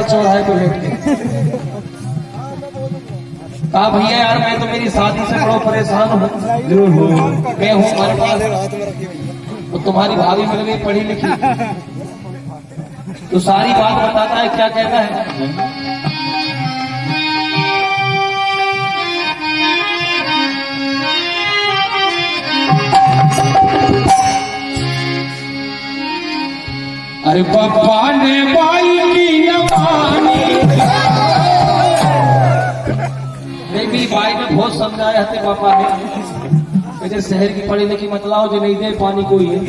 चौराहे पे बैठ के कहा भैया यार मैं तो मेरी शादी से बड़ा परेशान हूँ। मैं हूँ हमारे पास तो तुम्हारी भाभी मिल गई पढ़ी लिखी तो सारी बात बताता है। क्या कहता है? अरे पापा ने बाई की न मानी। मेरी बाई ने बहुत समझाया थे पापा ने, मुझे शहर की पढ़ी लिखी मत लाओ जो नहीं दे पानी कोई है।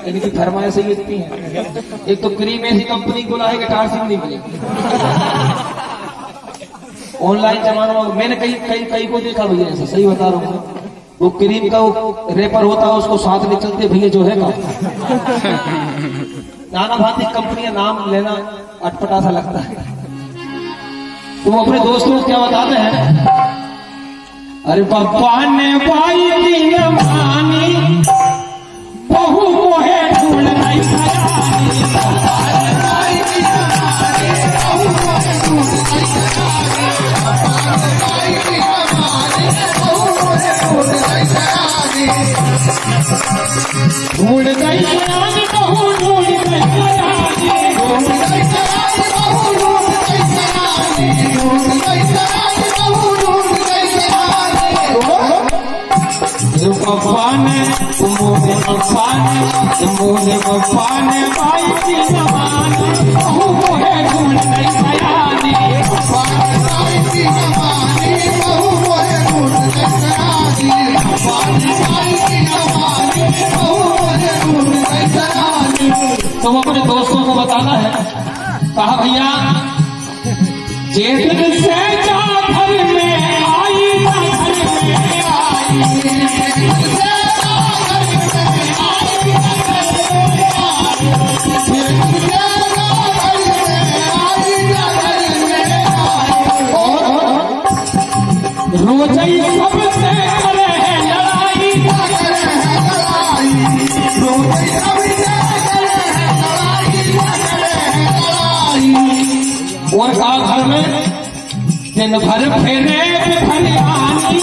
इनकी फरमाइश ही इतनी है। एक तो क्रीम ऐसी कंपनी को लाए कि टारसिंग नहीं मिले। ऑनलाइन जमाना मैंने कई को देखा भैया ऐसा, सही बता रहा हूँ। वो क्रीम का वो रेपर होता है उसको साथ ले चलते भैया जो है का नाना भांति कंपनियां नाम लेना अटपटा सा लगता है। तो वो अपने दोस्तों को क्या बताते हैं? अरे पप्पा ने बाई की न मानी, बहू मोहे ढूंढ नहीं ढूंढ गई बहू ढूंढ गई पप्पा ने भाई की जवान बहू मोहे ढूंढ नहीं सयानी। तो वो अपने दोस्तों को बताना है। कहा भैया जेठ से जा घर में आई घर में आई रोजई सबसे करे है लड़ाई और कहा घर में दिन भर फेरे फरियानी